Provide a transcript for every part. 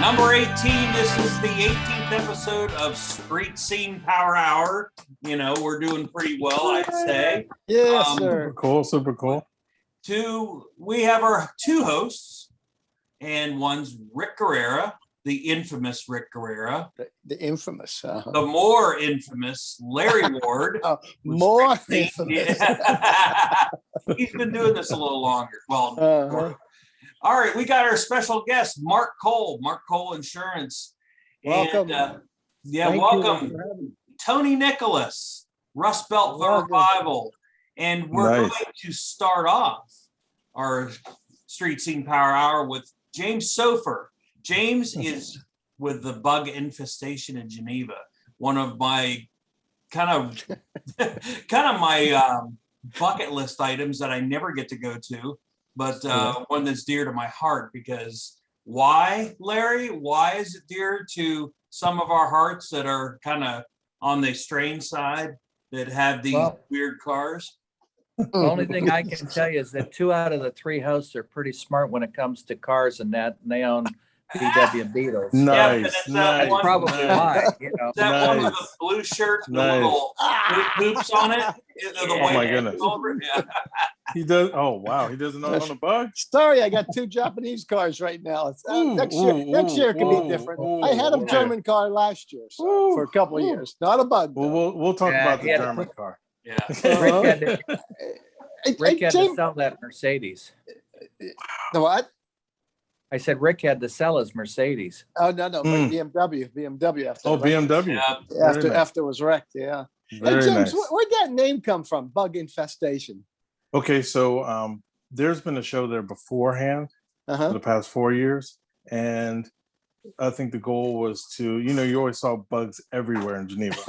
Number 18, this is the 18th episode of Street Scene Power Hour. You know, we're doing pretty well, I'd say. Yes, sir. Super cool, super cool. We have our two hosts, and one's Rick Guerrera, the infamous Rick Guerrera. The infamous. The more infamous Larry Ward. More infamous. He's been doing this a little longer. Well, all right, we got our special guest, Mark Cole Insurance. Welcome. And, Thank welcome. you. Tony Nicholas, Rust Belt Revival. And we're going to start off our Street Scene Power Hour with James Sopher. James is with the Bug Infestation in Geneva, one of my kind of my bucket list items that I never get to go to, but one that's dear to my heart. Because why, Larry? Why is it dear to some of our hearts that are kind of on the strange side, that have these weird cars? The only thing I can tell you is that 2 out of the 3 hosts are pretty smart when it comes to cars, and that and they own VW Beetles. Nice. That's probably why. You know. Is that one with the blue shirt, the little hoops on it? Oh my goodness. Yeah. He does. Oh wow, he doesn't own a Bug. Sorry, I got 2 Japanese cars right now. Next year can be different. I had a German car last year, for a couple of years. Not a Bug. Well, we'll talk about the German car. Yeah. Rick had to sell that Mercedes. The what? I said Rick had to sell his Mercedes. Oh no, but BMW after. Oh, BMW. After it was wrecked. Yeah. Very hey James, nice. where'd that name come from? Bug Infestation. Okay, so there's been a show there beforehand for the past 4 years, and I think the goal was to, you always saw bugs everywhere in Geneva.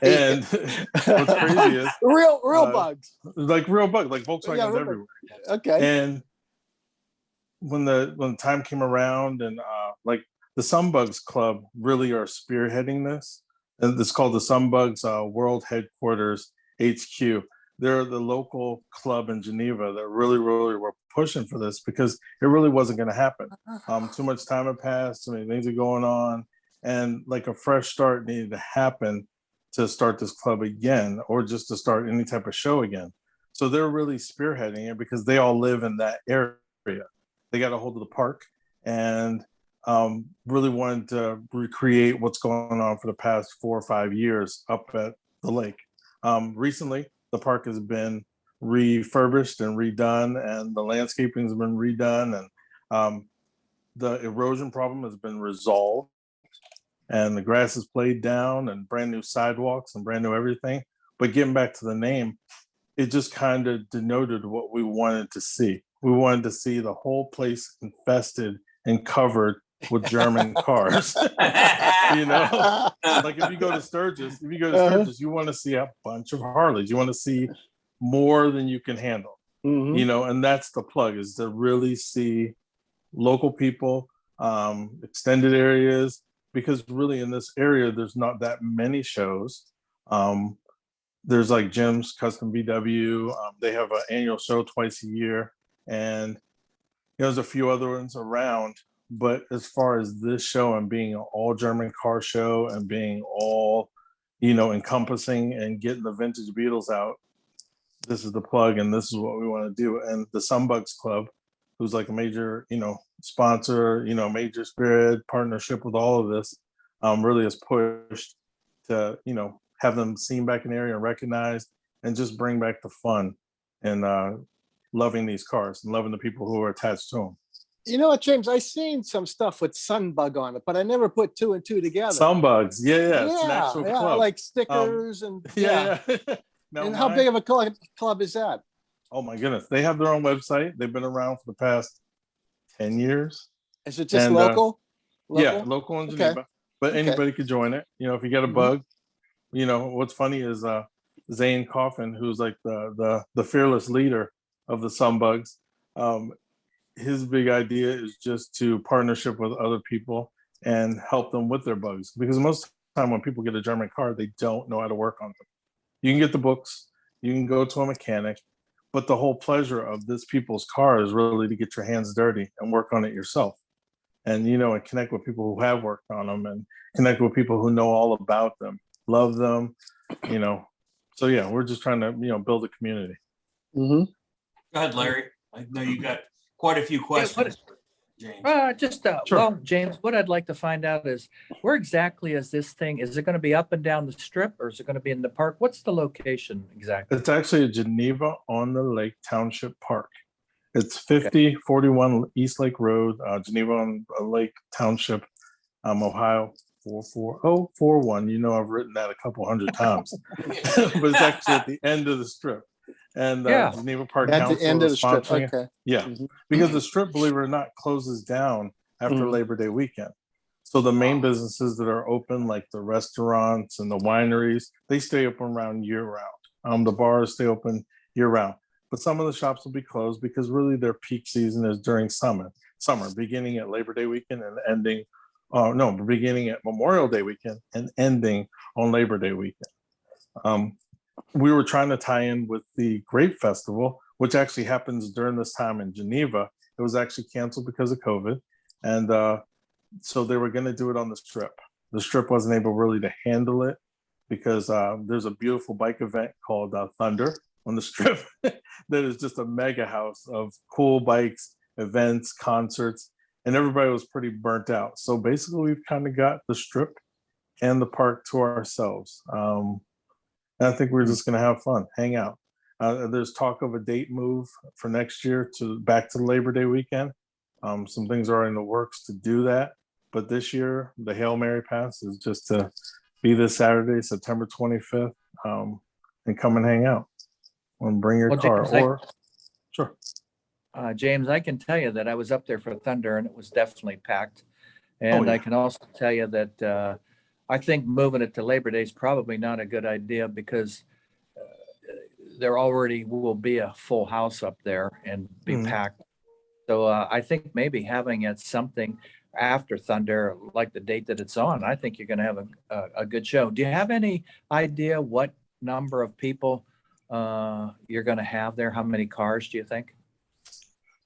And what's crazy is real bugs. Like real bugs, like Volkswagens everywhere. Okay. And when the time came around, and like the Sunbugs Club really are spearheading this. And it's called the Sunbugs World Headquarters HQ. They're the local club in Geneva that really were pushing for this, because it really wasn't going to happen. Too much time had passed, too many things are going on, and like a fresh start needed to happen to start this club again, or just to start any type of show again. So they're really spearheading it because they all live in that area. They got a hold of the park and really wanted to recreate what's going on for the past 4 or 5 years up at the lake. Recently, the park has been refurbished and redone, and the landscaping has been redone, and the erosion problem has been resolved, and the grass is played down, and brand new sidewalks and brand new everything. But getting back to the name, it just kind of denoted what we wanted to see. We wanted to see the whole place infested and covered with German cars. Like if you go to Sturgis, you want to see a bunch of Harleys. You want to see more than you can handle. And that's the plug, is to really see local people, extended areas, because really in this area there's not that many shows. There's like Jim's Custom VW. They have an annual show twice a year, and there's a few other ones around. But as far as this show and being an all German car show and being all, encompassing and getting the vintage Beetles out, this is the plug, and this is what we want to do. And the Sunbugs Club, who's like a major, sponsor, major spirit partnership with all of this, really has pushed to, have them seen back in the area and recognized, and just bring back the fun and loving these cars and loving the people who are attached to them. You know what, James? I seen some stuff with Sunbug on it, but I never put 2 and 2 together. Sunbugs, yeah, it's an actual club. Like stickers and Now, and how big of a club is that? Oh my goodness, they have their own website. They've been around for the past 10 years. Is it just local? Yeah, local in Geneva. Okay. But anybody could join it. If you get a bug, what's funny is Zane Coffin, who's like the fearless leader of the Sunbugs. His big idea is just to partnership with other people and help them with their bugs. Because most of the time when people get a German car, they don't know how to work on them. You can get the books, you can go to a mechanic, but the whole pleasure of this people's car is really to get your hands dirty and work on it yourself. and and connect with people who have worked on them, and connect with people who know all about them, love them, So yeah, we're just trying to build a community. Mm-hmm. Go ahead, Larry. I know you got quite a few questions, James. Sure. Well, James, what I'd like to find out is where exactly is this thing? Is it going to be up and down the strip, or is it going to be in the park? What's the location exactly? It's actually a Geneva on the Lake Township Park. It's 5041 East Lake Road, Geneva on Lake Township, Ohio 44041. I've written that a couple hundred times, but it's actually at the end of the strip. And Geneva Park At Council the end of the is strip. sponsoring it. Okay. Yeah, Mhm. because the strip, believe it or not, closes down after Mhm. Labor Day weekend. So the main businesses that are open, like the restaurants and the wineries, they stay open around year round. The bars stay open year round. But some of the shops will be closed because really their peak season is during summer, beginning at Labor Day weekend and ending, beginning at Memorial Day weekend and ending on Labor Day weekend. We were trying to tie in with the Grape Festival, which actually happens during this time in Geneva. It was actually canceled because of COVID. And so they were going to do it on the strip. The strip wasn't able really to handle it because there's a beautiful bike event called Thunder on the strip that is just a mega house of cool bikes, events, concerts, and everybody was pretty burnt out. So basically we've kind of got the strip and the park to ourselves. And I think we're just going to have fun, hang out. There's talk of a date move for next year back to Labor Day weekend. Some things are in the works to do that. But this year, the Hail Mary Pass is just to be this Saturday, September 25th, and come and hang out and bring your car. James, Sure. James, I can tell you that I was up there for Thunder and it was definitely packed. And I can also tell you that I think moving it to Labor Day is probably not a good idea because there already will be a full house up there and be packed. So I think maybe having it something after Thunder, like the date that it's on, I think you're going to have a good show. Do you have any idea what number of people you're going to have there? How many cars do you think?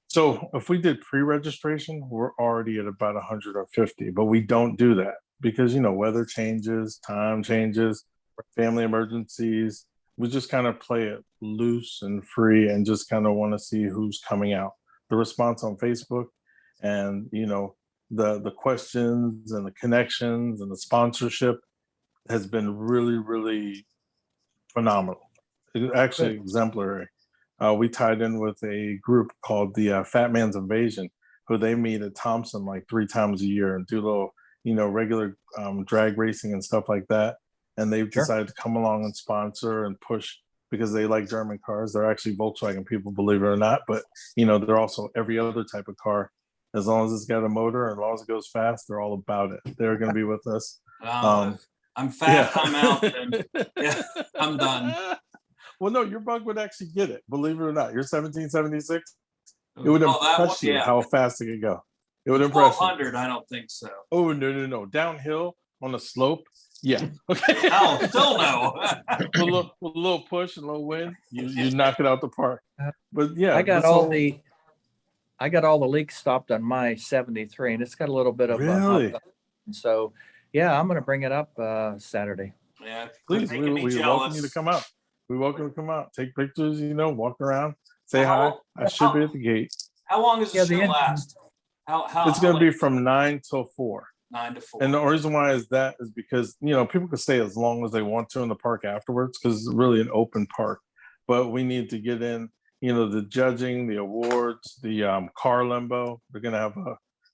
So if we did pre-registration, we're already at about 150, but we don't do that because, weather changes, time changes, family emergencies. We just kind of play it loose and free and just kind of want to see who's coming out. The response on Facebook and, the questions and the connections and the sponsorship has been really, really phenomenal. Actually exemplary. We tied in with a group called the Fat Man's Invasion, who they meet at Thompson like 3 times a year and do little, regular drag racing and stuff like that. And they've decided to come along and sponsor and push because they like German cars. They're actually Volkswagen people, believe it or not, but they're also every other type of car. As long as it's got a motor and as long as it goes fast, they're all about it. They're going to be with us. I'm fat. Yeah. I'm out. And, I'm done. Well, no, your Bug would actually get it. Believe it or not, your 1776, it would impress you how fast it could go. It would impress you. 1200, I don't think so. Oh, no. Downhill on a slope. Yeah. Okay. Oh, still no. with a little push and a little wind, you knock it out the park. But yeah, I got all the leaks stopped on my 73, and it's got a little bit of really. So, yeah, I'm going to bring it up Saturday. Yeah, please. We welcome you to come out. We welcome you to come out, take pictures. Walk around, say hi. I should be at the gate. How long does the last? It's going to be from 9 till 4. 9 to 4. And the reason why is because people can stay as long as they want to in the park afterwards because it's really an open park. But we need to get in, the judging, the awards, the car limbo. We're gonna have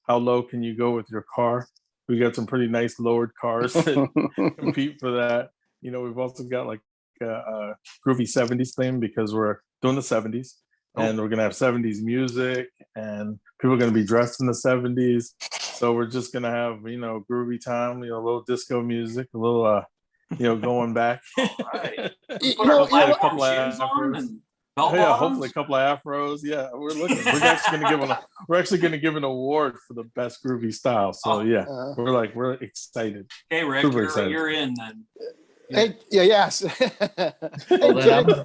how low can you go with your car? We got some pretty nice lowered cars that compete for that. We've also got like a groovy 70s theme because we're doing the 70s. And we're going to have 70s music and people are going to be dressed in the 70s. So we're just going to have, groovy time, a little disco music, a little, going back. Right. Hopefully a couple of afros. Hopefully a couple of afros. Yeah, we're actually going to give an award for the best groovy style. So we're excited. Okay, Rick, you're in then. Hey, yeah, yes. Hey, Well, then I'm James,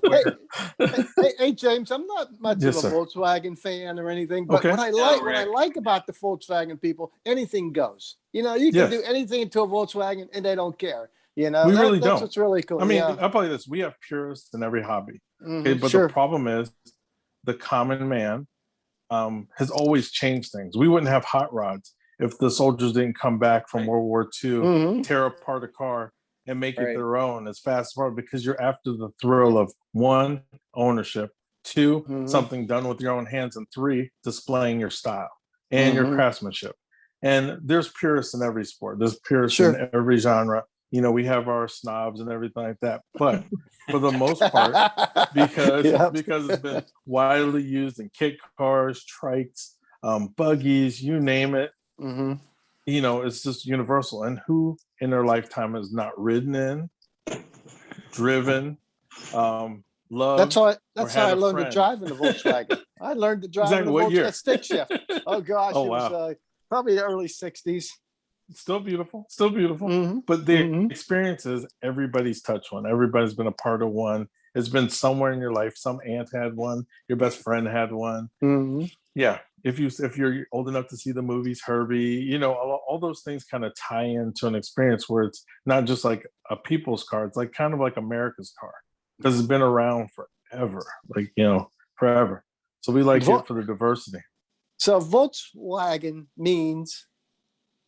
gonna hey, James, I'm not much Yes, of a sir. Volkswagen fan or anything, but Okay. what I like about the Volkswagen people, anything goes. You know, you can Yes. do anything to a Volkswagen and they don't care. You We know, really that's don't. what's really cool. I mean, Yeah. I'll tell you this: we have purists in every hobby. Okay, but Sure. the problem is, the common man has always changed things. We wouldn't have hot rods if the soldiers didn't come back from World War II, tear apart a car and make it their own as fast as possible, because you're after the thrill of one, ownership, two, something done with your own hands, and three, displaying your style and your craftsmanship. And there's purists in every sport. There's purists in every genre. You know, we have our snobs and everything like that. But for the most part, because it's been widely used in kit cars, trikes, buggies, you name it. You know, it's just universal. And who in their lifetime has not ridden in, driven, loved? That's how I learned to drive in the Volkswagen. I learned to drive in the Volkswagen stick shift. Oh gosh, it was probably the early '60s. Still beautiful, but the experiences, everybody's touched one, everybody's been a part of one. It's been somewhere in your life. Some aunt had one, your best friend had one. Yeah, if you're old enough to see the movies Herbie, you know, all those things kind of tie into an experience where it's not just like a people's car, it's like kind of like America's car, because it's been around forever, like, you know, forever. So we like it for the diversity. So Volkswagen means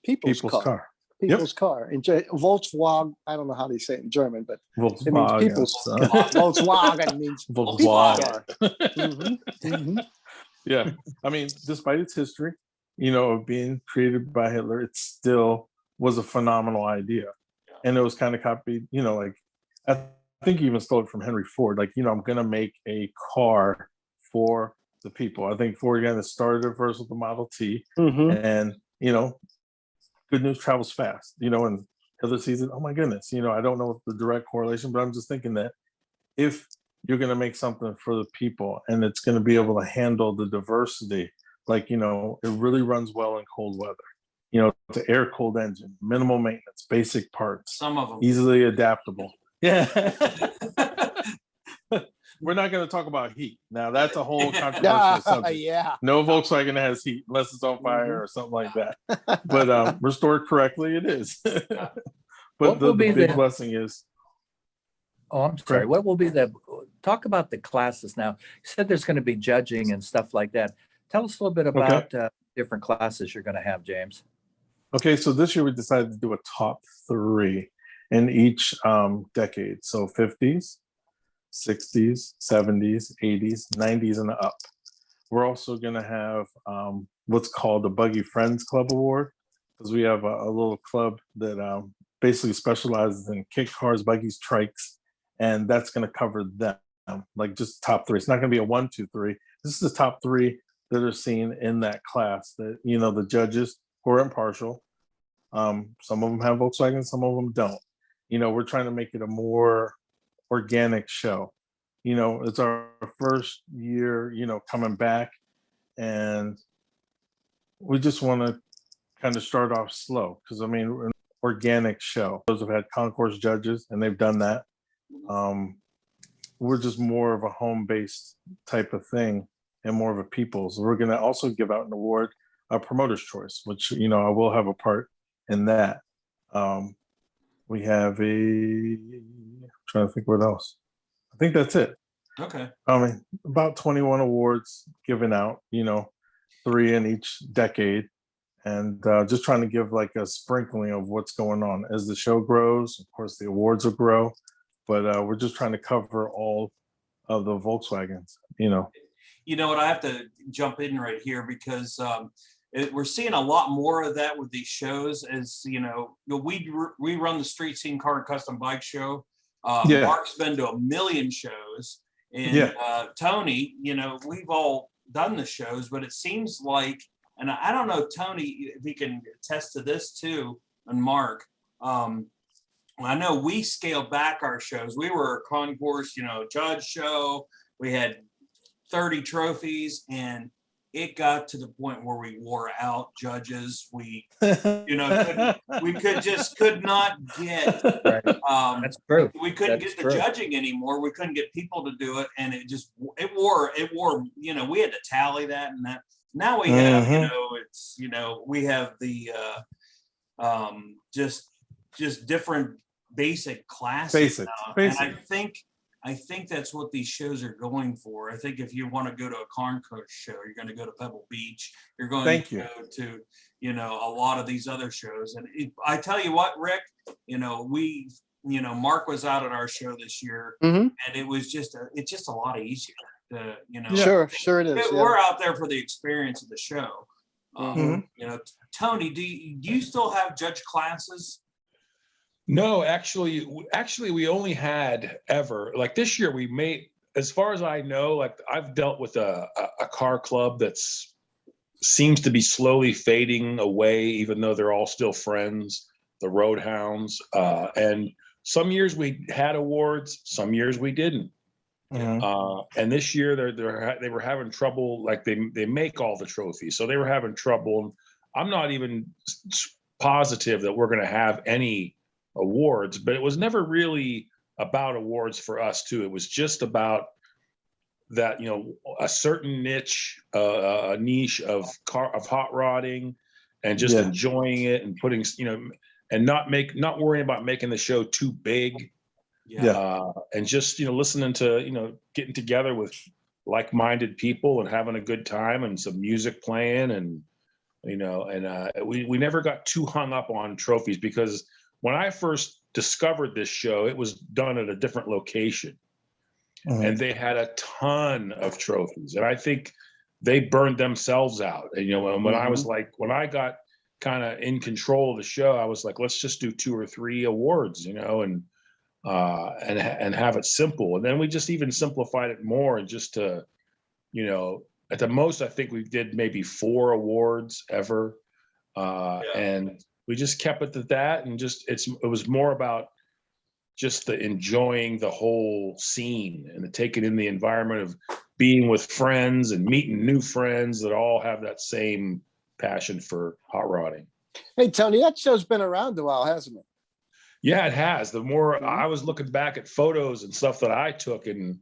people's car. People's car. And Volkswagen, I don't know how they say it in German, but it means people's car. Volkswagen means people's car. Yeah. I mean, despite its history, you know, of being created by Hitler, it still was a phenomenal idea. And it was kind of copied, you know, like, I think he even stole it from Henry Ford. Like, you know, I'm going to make a car for the people. I think Ford again started it first with the Model T. And, you know, good news travels fast, you know, and Hitler sees it. Oh my goodness. You know, I don't know the direct correlation, but I'm just thinking that if you're going to make something for the people and it's going to be able to handle the diversity, like, you know, it really runs well in cold weather. You know, it's an air cooled engine, minimal maintenance, basic parts, some of them easily adaptable. Yeah. We're not going to talk about heat. Now, that's a whole controversial subject. No Volkswagen has heat unless it's on fire or something like that. But restored correctly, it is. But the big blessing is. Oh, I'm sorry. What will be talk about the classes now? You said there's going to be judging and stuff like that. Tell us a little bit about different classes you're going to have, James. Okay, so this year we decided to do a top 3 in each decade. So 50s, 60s, 70s, 80s, 90s, and up. We're also going to have what's called the Buggy Friends Club Award, because we have a little club that basically specializes in kit cars, buggies, trikes, and that's going to cover them, like just top 3. It's not going to be a 1, 2, 3. This is the top 3 that are seen in that class. That, you know, the judges who are impartial. Some of them have Volkswagen, some of them don't. You know, we're trying to make it a more organic show. You know, it's our first year, you know, coming back, and we just want to kind of start off slow, because I mean, we're an organic show. Those have had concourse judges and they've done that. We're just more of a home-based type of thing and more of a people's. We're going to also give out an award, a promoter's choice, which, you know, I will have a part in that. We have I'm trying to think what else. I think that's it. Okay. I mean, about 21 awards given out, you know, 3 in each decade. And just trying to give like a sprinkling of what's going on as the show grows. Of course, the awards will grow, but we're just trying to cover all of the Volkswagens, you know. You know what, I have to jump in right here, because we're seeing a lot more of that with these shows. As you know, we run the Street Scene Car and Custom Bike Show. Mark's been to 1 million shows, and Tony, you know, we've all done the shows, but it seems like, and I don't know, Tony, if he can attest to this too, and Mark, I know we scaled back our shows. We were a concourse, you know, judge show. We had 30 trophies, and it got to the point where we wore out judges. We, could not get, That's true. we couldn't get the judging anymore. We couldn't get people to do it. And it wore, we had to tally that and that. Now we have, we have the, just different basic classes. And I think that's what these shows are going for. I think if you want to go to a Concourse show, you're going to go to Pebble Beach. You're going to go to, a lot of these other shows. And I tell you what, Rick, Mark was out at our show this year, and it's just a lot easier. Sure it is. We're out there for the experience of the show. Tony, do you still have judge classes? No, actually, we only had ever, like this year we made, as far as I know, like I've dealt with a car club that's seems to be slowly fading away, even though they're all still friends, the Roadhounds. And some years we had awards, some years we didn't. And this year they were having trouble, like they make all the trophies. So they were having trouble. I'm not even positive that we're going to have any awards, but it was never really about awards for us too. It was just about that, a certain niche, a niche of hot rodding, and just enjoying it and putting, and not worrying about making the show too big. And just listening to getting together with like-minded people and having a good time and some music playing, and we never got too hung up on trophies, because when I first discovered this show, it was done at a different location, and they had a ton of trophies, and I think they burned themselves out. And when I was like, when I got kind of in control of the show, I was like, let's just do 2 or 3 awards, and have it simple. And then we just even simplified it more, and just to, at the most, I think we did maybe 4 awards ever. And we just kept it to that. And it was more about just enjoying the whole scene and taking in the environment of being with friends and meeting new friends that all have that same passion for hot rodding. Hey, Tony, that show's been around a while, hasn't it? Yeah, it has. The more I was looking back at photos and stuff that I took, and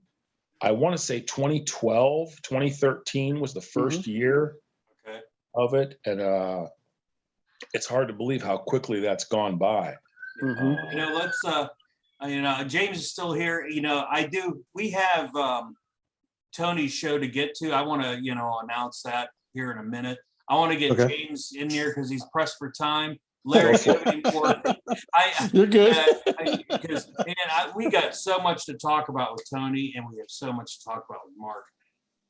I want to say 2012, 2013 was the first year of it. And it's hard to believe how quickly that's gone by. James is still here. We have Tony's show to get to. I want to, announce that here in a minute. I want to get James in here because he's pressed for time. Larry, you're good. Because we got so much to talk about with Tony, and we have so much to talk about with Mark.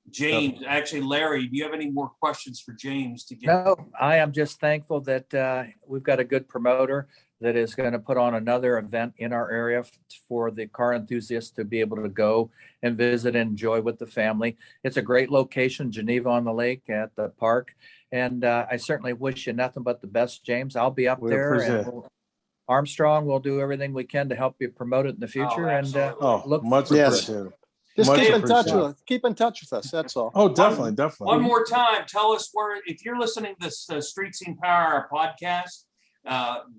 James, actually, Larry, do you have any more questions for James to get? No, I am just thankful that we've got a good promoter that is going to put on another event in our area for the car enthusiasts to be able to go and visit and enjoy with the family. It's a great location, Geneva on the Lake at the park. And I certainly wish you nothing but the best, James. I'll be up there, and Armstrong will do everything we can to help you promote it in the future. Look much appreciated. Just keep in touch with us. That's all. Oh, definitely. One more time, tell us where, if you're listening to this Street Scene Power podcast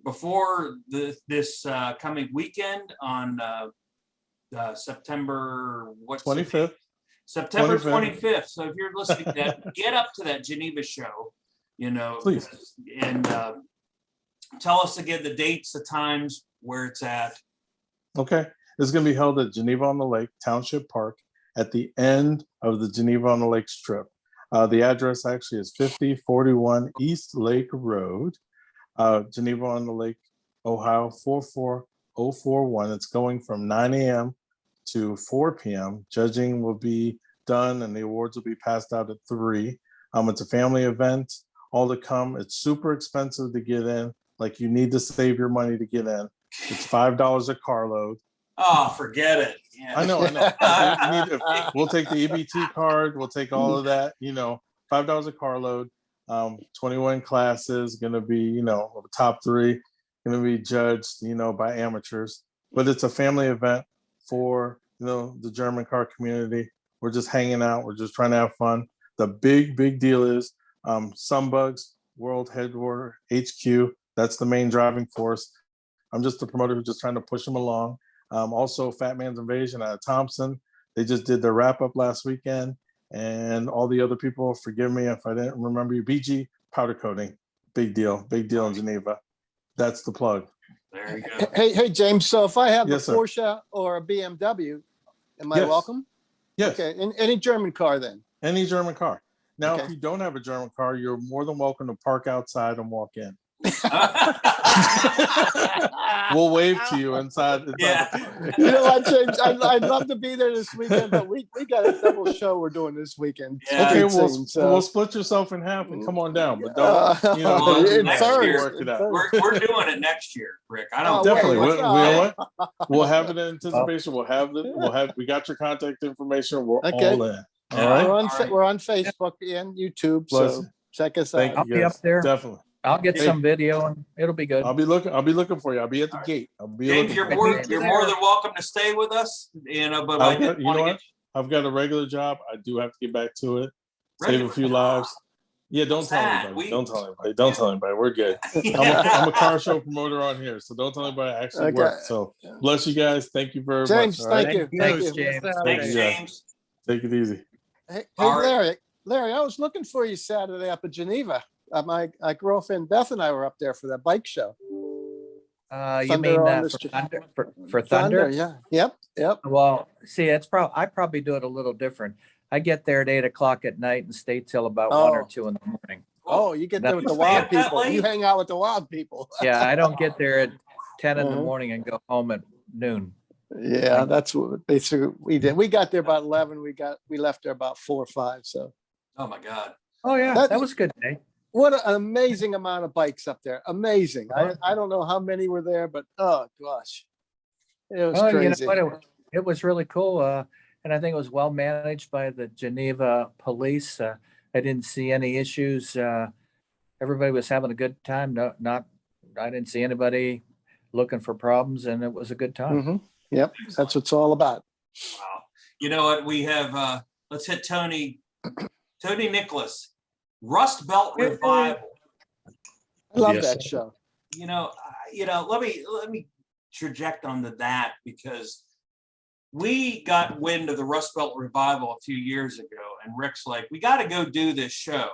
before this coming weekend on September 25th. September 25th. So if you're listening to that, get up to that Geneva show, please, and tell us again the dates, the times, where it's at. Okay. It's going to be held at Geneva on the Lake Township Park at the end of the Geneva on the Lake strip. The address actually is 5041 East Lake Road, Geneva on the Lake, Ohio 44041. It's going from 9 a.m. to 4 p.m. Judging will be done and the awards will be passed out at 3. It's a family event. All to come. It's super expensive to get in. Like, you need to save your money to get in. It's $5 a carload. Oh, forget it. Yeah. I know. We'll take the EBT card. We'll take all of that. $5 a carload. 21 classes. Going to be, the top 3 going to be judged, by amateurs. But it's a family event for, the German car community. We're just hanging out. We're just trying to have fun. the big deal is Sunbugs World Headquarter HQ. That's the main driving force. I'm just the promoter who's just trying to push them along. Also, Fat Man's Invasion out of Thompson. They just did their wrap up last weekend. And all the other people, forgive me if I didn't remember you. BG Powder Coating. Big deal in Geneva. That's the plug. There you go. Hey, James. So if I have Yes, a sir. Porsche or a BMW, am I Yes. welcome? Yes. Okay. Any German car then? Any German car. Now, Okay. if you don't have a German car, you're more than welcome to park outside and walk in. We'll wave to you inside. Yeah. You know what, James? I'd love to be there this weekend, but we got a double show we're doing this weekend. Yeah. Okay, Street we'll scene, split yourself in half and come on down, but don't, you know, don't do next that. year. We'll work it out. We're doing it next year, Rick. I don't Oh, Definitely. wait, We'll have it in anticipation. We got your contact information. We're Okay. all in. All Yeah. right. We're on Facebook and YouTube, Bless so you. check us Thank out. I'll you. be up Guys. there. Definitely. I'll get Hey. some video and it'll be good. I'll be looking for you. I'll be at the gate. I'll be James, looking you're for more you. you're more than welcome to stay with us. You know, but I didn't You want know to what? I've got a regular job. I do have to get back to it. get Save a few lives. Yeah, don't What's tell that? anybody. We- Don't tell anybody. Don't tell anybody. We're good. Yeah. I'm a car show promoter on here, so don't tell anybody I actually Okay. work. So bless you guys. Thank you very James, much. All right? thank you. Thanks, Thank you. James. Thanks, you, guys. James. Take it easy. Hey, All right. Larry, I was looking for you Saturday up at Geneva. My girlfriend Beth and I were up there for that bike show. You Thunder mean on the for street. Thunder? For Thunder? Yeah. Yep. Well, see, I probably do it a little different. I get there at 8:00 at night and stay till about 1 or 2 in the morning. Oh, you get there with the That's- wild Stay up that people. late? You hang out with the wild people. Yeah, I don't get there at 10 in the Uh-huh. morning and go home at noon. Yeah, that's what basically we did. We got there about 11. We left there about 4 or 5. So Oh my God. Oh yeah, That- that was a good day. what an amazing amount of bikes up there. Amazing. I don't know how many were there, but oh gosh. It was Oh, crazy. you know what? It was really cool. And I think it was well managed by the Geneva police. I didn't see any issues. Everybody was having a good time. I didn't see anybody looking for problems, and it was a good time. Mhm. Yep, that's what it's all about. Wow. You know what? We have let's hit Tony Nicholas. Rust Belt Revival. I love Yes, that sir. show. Let me traject onto that, because we got wind of the Rust Belt Revival a few years ago, and Rick's like, we got to go do this show.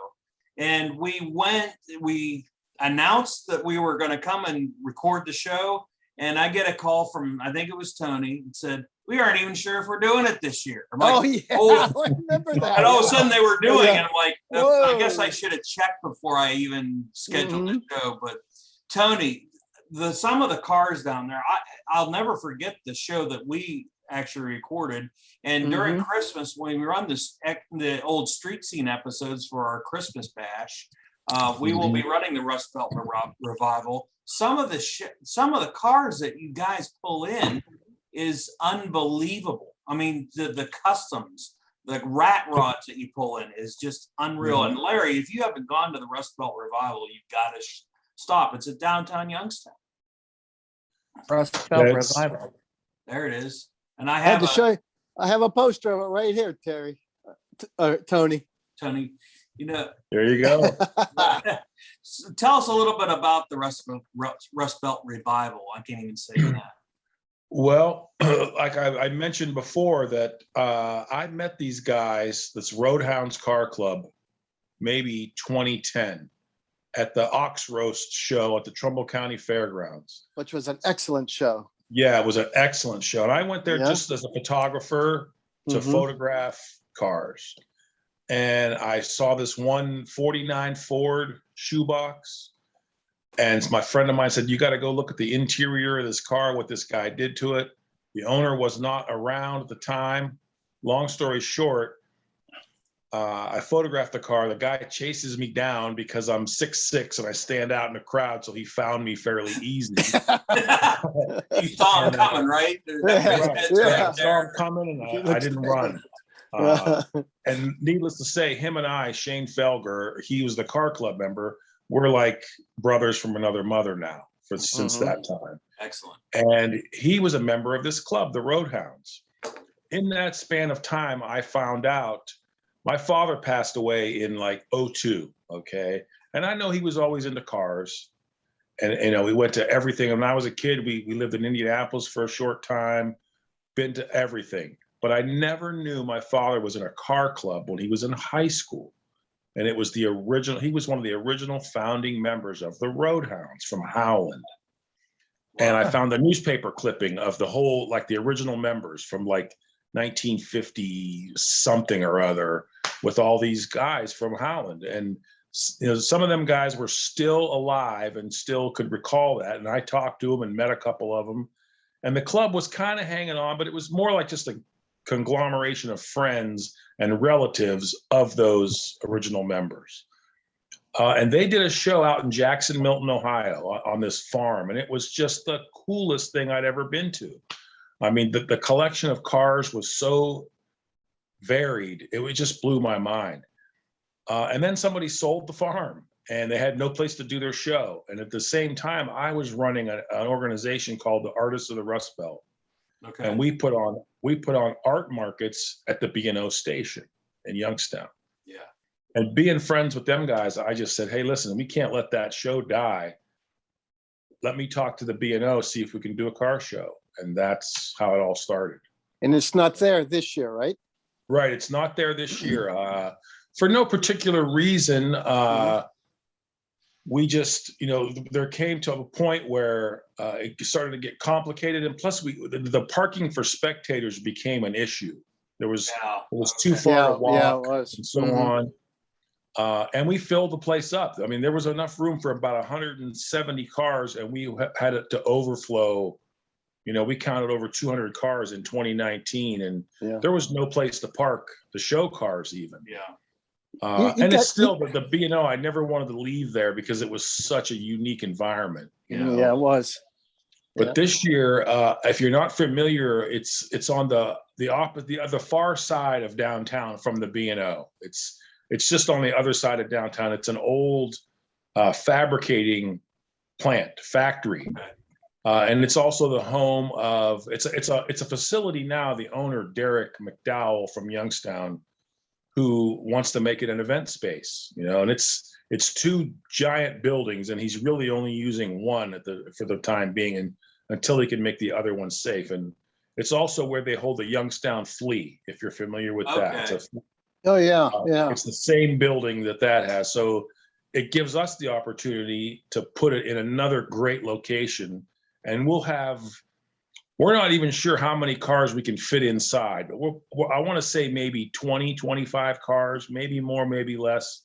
And we announced that we were going to come and record the show. And I get a call from, I think it was Tony, and said, we aren't even sure if we're doing it this year. I'm like, Oh yeah, oh. I remember that. and all of a sudden they were doing it. Yeah. I'm like, Whoa. I guess I should have checked before I even scheduled the show. But Tony, some of the cars down there, I'll never forget the show that we actually recorded. And during Christmas, when we run the old street scene episodes for our Christmas bash, we will be running the Rust Belt Revival. Some of the cars that you guys pull in is unbelievable. I mean, the customs, the rat rods that you pull in is just unreal. And Larry, if you haven't gone to the Rust Belt Revival, you've got to stop. It's at downtown Youngstown. Rust Belt That's- Revival. There it is. And I I had have to show you. I have a poster of it right here, Terry. Tony. Tony, There you go. tell us a little bit about the Rust Belt Revival. I can't even say that. Well, like I mentioned before, that I met these guys, this Roadhounds Car Club, maybe 2010, at the Ox Roast show at the Trumbull County Fairgrounds. Which was an excellent show. Yeah, it was an excellent show. And I went there Yeah. just as a photographer to photograph cars. And I saw this 149 Ford shoebox. And my friend of mine said, you got to go look at the interior of this car, what this guy did to it. The owner was not around at the time. Long story short, I photographed the car. The guy chases me down because I'm 6'6" and I stand out in the crowd. So he found me fairly easy. You saw him coming, right? I saw him coming and I didn't run. And needless to say, him and I, Shane Felger, he was the car club member. We're like brothers from another mother now since that time. Excellent. And he was a member of this club, the Roadhounds. In that span of time, I found out my father passed away in like 2002. Okay. And I know he was always into cars. And, you know, we went to everything. When I was a kid, we lived in Indianapolis for a short time, been to everything. But I never knew my father was in a car club when he was in high school. And it was the original, he was one of the original founding members of the Roadhounds from Howland. And I found the newspaper clipping of the whole, like the original members from like 1950 something or other, with all these guys from Howland. And you know, some of them guys were still alive and still could recall that. And I talked to them and met a couple of them. And the club was kind of hanging on, but it was more like just a conglomeration of friends and relatives of those original members. And they did a show out in Jackson, Milton, Ohio on this farm. And it was just the coolest thing I'd ever been to. I mean, the collection of cars was so varied. It just blew my mind. And then somebody sold the farm and they had no place to do their show. And at the same time, I was running an organization called the Artists of the Rust Belt. Okay. And we put on art markets at the B&O station in Youngstown. Yeah. And being friends with them guys, I just said, hey, listen, we can't let that show die. Let me talk to the B&O, see if we can do a car show. And that's how it all started. And it's not there this year, right? Right. It's not there this year. For no particular reason. We just, you know, there came to a point where it started to get complicated. And plus the parking for spectators became an issue. It was too far to walk and so on. And we filled the place up. I mean, there was enough room for about 170 cars and we had it to overflow. You know, we counted over 200 cars in 2019 and there was no place to park the show cars even. Yeah. And it's still the B&O. I never wanted to leave there because it was such a unique environment. You know? Yeah, it was. But this year, if you're not familiar, it's on the far side of downtown from the B&O. It's just on the other side of downtown. It's an old fabricating factory. And it's also the home of it's a facility now. The owner, Derek McDowell from Youngstown, who wants to make it an event space, you know, and it's two giant buildings, and he's really only using one for the time being, and until he can make the other one safe. And it's also where they hold the Youngstown Flea, if you're familiar with that. It's the same building that has. So it gives us the opportunity to put it in another great location, and we're not even sure how many cars we can fit inside, but I want to say maybe 20, 25 cars, maybe more, maybe less,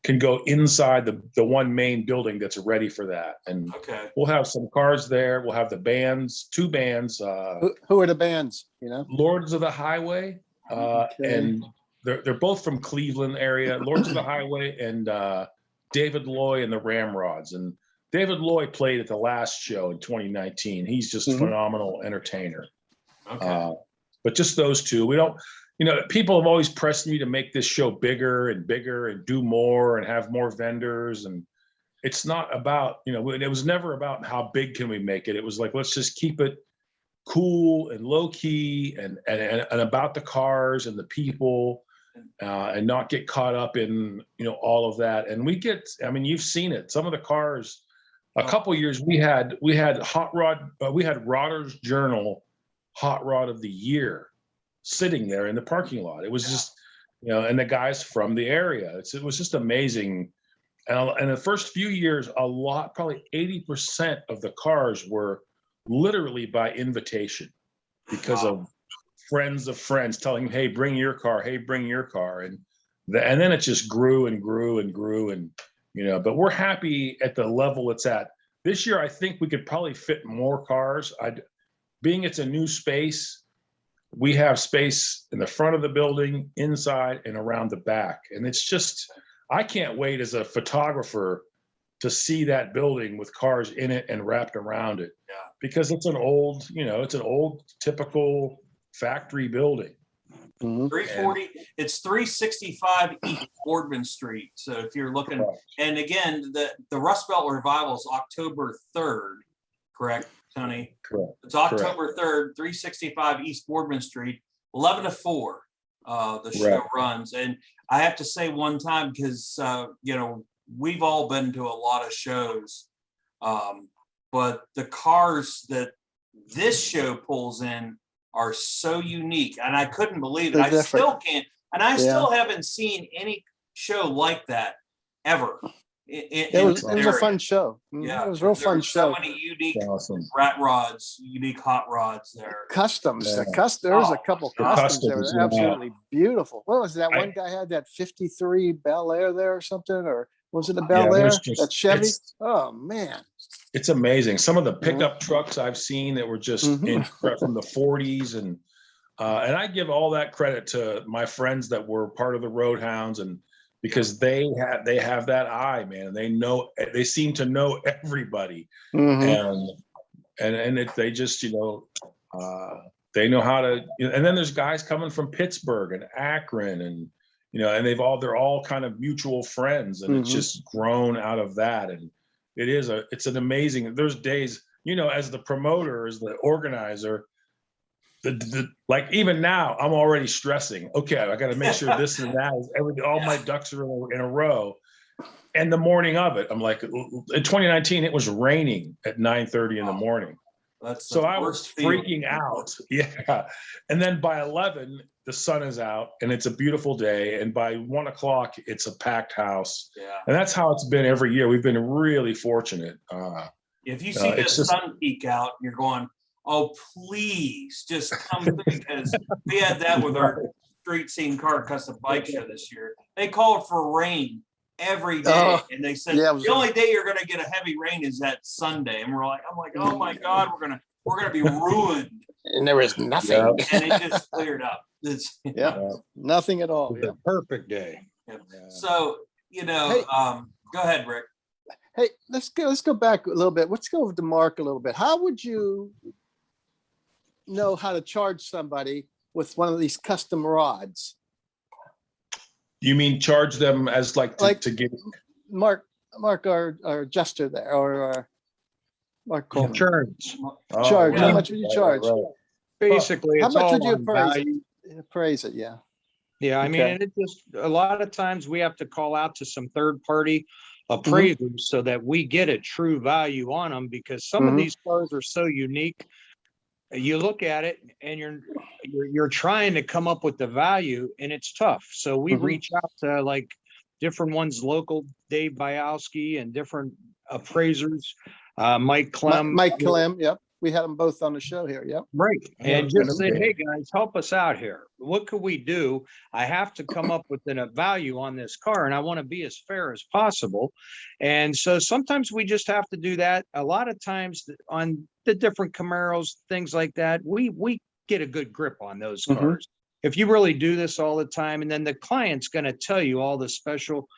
can go inside the one main building that's ready for that. And we'll have some cars there. We'll have the bands, two bands. Who are the bands, you know? Lords of the Highway. And they're both from Cleveland area. Lords of the Highway and David Loy and the Ramrods. And David Loy played at the last show in 2019. He's just a phenomenal entertainer. But just those two. We don't, you know, people have always pressed me to make this show bigger and bigger and do more and have more vendors. And it's not about, you know, it was never about how big can we make it. It was like, let's just keep it cool and low key and about the cars and the people and not get caught up in, you know, all of that. And I mean, you've seen it. Some of the cars, a couple of years we had Hot Rod, we had Rodder's Journal Hot Rod of the Year sitting there in the parking lot. It was just, you know, and the guys from the area. It was just amazing. And the first few years, probably 80% of the cars were literally by invitation because of friends of friends telling, hey, bring your car. Hey, bring your car. And then it just grew and grew and grew. And, you know, but we're happy at the level it's at. This year, I think we could probably fit more cars. Being it's a new space, we have space in the front of the building, inside, and around the back. And it's just, I can't wait as a photographer to see that building with cars in it and wrapped around it. Yeah. Because it's an old, you know, it's an old typical factory building. 340, it's 365 East Boardman Street. So if you're looking, and again, the Rust Belt Revival is October 3rd, correct, Tony? Correct. It's October 3rd, 365 East Boardman Street, 11 to 4. the show runs. And I have to say one time, because we've all been to a lot of shows, but the cars that this show pulls in are so unique, and I couldn't believe it. I still can't, and I still haven't seen any show like that ever. It was a fun show. Yeah, it was a real fun show. So many unique rat rods, unique hot rods there. Customs, there was a couple customs that were absolutely beautiful. What was that one guy had that 53 Bel Air there or something, or was it a Bel Air? That Chevy? Oh man, it's amazing. Some of the pickup trucks I've seen that were just from the 40s, and I give all that credit to my friends that were part of the Roadhounds, and because they have that eye, man. They seem to know everybody, and they just they know how to. And then there's guys coming from Pittsburgh and Akron, and and they're all kind of mutual friends, and it's just grown out of that. And it's an amazing. There's days, as the promoter, as the organizer. Like even now, I'm already stressing. Okay, I got to make sure this and that is all my ducks are in a row. And the morning of it, I'm like, in 2019, it was raining at 9:30 in the morning. So I was freaking out. Yeah. And then by 11, the sun is out and it's a beautiful day. And by 1 o'clock, it's a packed house. Yeah. And that's how it's been every year. We've been really fortunate. If you see the sun peek out, you're going, oh, please just come through, because we had that with our street scene car custom bike show this year. They called for rain every day, and they said the only day you're going to get a heavy rain is that Sunday. And I'm like, oh my God, we're gonna be ruined. And there was nothing, and it just cleared up. Nothing at all. The perfect day. Yeah. So go ahead, Rick. Hey, let's go back a little bit. Let's go over to Mark a little bit. How would you know how to charge somebody with one of these custom rods? You mean charge them as to get Mark, our adjuster there, or Mark Coleman. Charge. Charge. How much would you charge? Basically, how it's much all would you on appraise it? Yeah. Yeah, I mean, and it just a lot of times we have to call out to some third-party appraisers so that we get a true value on them, because some of these cars are so unique. You look at it and you're trying to come up with the value, and it's tough. So we reach out to like different ones, local Dave Bialski, and different appraisers, Mike Clem. Mike Clem, yep. We had them both on the show here. Yep. Right. And just said, hey guys, help us out here. What could we do? I have to come up with a value on this car, and I want to be as fair as possible. And so sometimes we just have to do that. A lot of times on the different Camaros, things like that, we get a good grip on those cars. If you really do this all the time, and then the client's going to tell you all the special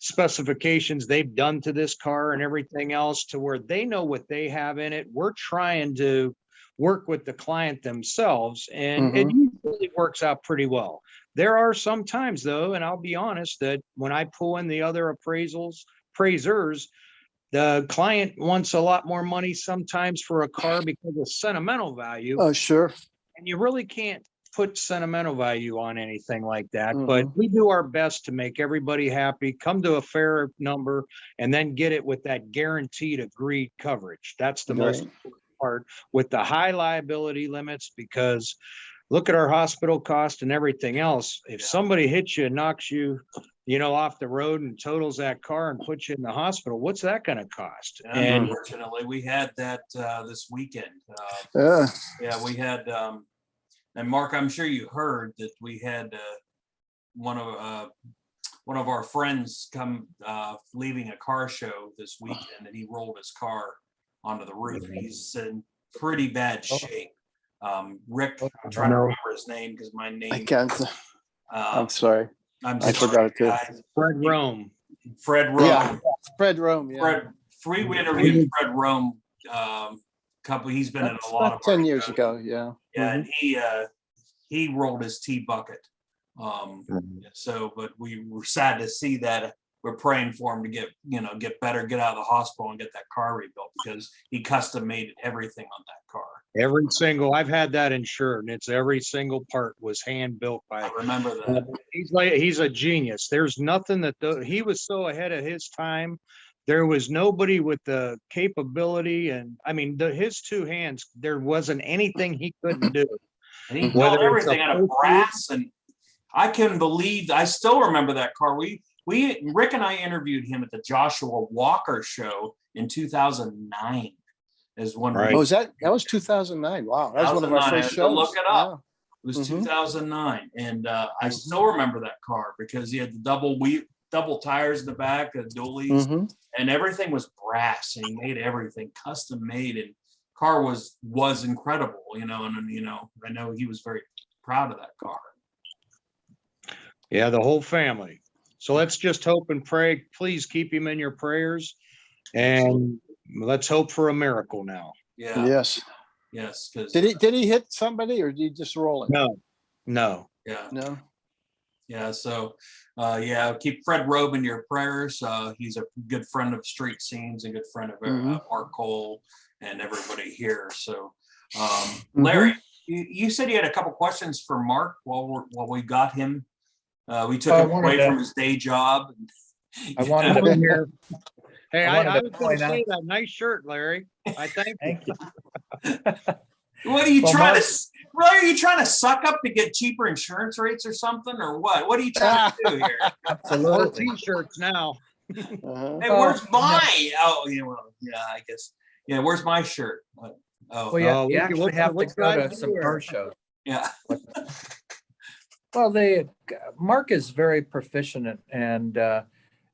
specifications they've done to this car and everything else, to where they know what they have in it. We're trying to work with the client themselves, and it usually works out pretty well. There are some times though, and I'll be honest, that when I pull in the other appraisers, the client wants a lot more money sometimes for a car because of sentimental value. Oh, sure. And you really can't put sentimental value on anything like that, but we do our best to make everybody happy, come to a fair number, and then get it with that guaranteed agreed coverage. That's the most important part with the high liability limits, because look at our hospital cost and everything else. If somebody hits you and knocks you, off the road and totals that car and puts you in the hospital, what's that going to cost? And unfortunately, we had that this weekend. We had and Mark, I'm sure you heard that we had one of our friends come leaving a car show this weekend, and he rolled his car onto the roof. He's in pretty bad shape. Rick, I'm trying to remember his name because my name. I can't. I'm sorry. I forgot it too. Fred Rome. Fred Rome. Yeah, Fred Rome. Yeah. We interviewed Fred Rome. He's been in a lot of 10 years ago. Yeah. Yeah, and he rolled his T bucket. So, but we were sad to see that. We're praying for him to get better, get out of the hospital, and get that car rebuilt, because he custom made everything on that car. Every single, I've had that insured, and it's every single part was hand built by. I remember that. He's a genius. There's nothing that he was so ahead of his time. There was nobody with the capability, and I mean, his two hands. There wasn't anything he couldn't do. And he built everything out of brass, and I couldn't believe. I still remember that car. Rick and I interviewed him at the Joshua Walker show in 2009. Is one. Right. Oh, that was 2009. Wow, that was one of our first shows. Look it up. Yeah. It was 2009, and I still remember that car because he had the double tires in the back, the dualies, and everything was brass. And he made everything custom made, and car was incredible. You know, and I know he was very proud of that car. Yeah, the whole family. So let's just hope and pray. Please keep him in your prayers, and let's hope for a miracle now. Yeah. Yes. Yes. Did he hit somebody, or did he just roll it? No. Yeah. No. Yeah. So, keep Fred Robe in your prayers. He's a good friend of Street Scenes, a good friend of Mark Cole and everybody here. So, Larry, you said you had a couple questions for Mark while we got him. We took him away from his day job. I wanted to hear. Hey, I was going to say that. Nice shirt, Larry. I thank you. What are you trying to suck up to get cheaper insurance rates or something, or what? What are you trying to do here? Absolutely. T-shirts now. Hey, where's my? Oh, I guess. Yeah, where's my shirt? You actually have to go to some car shows. Yeah. Well, Mark is very proficient and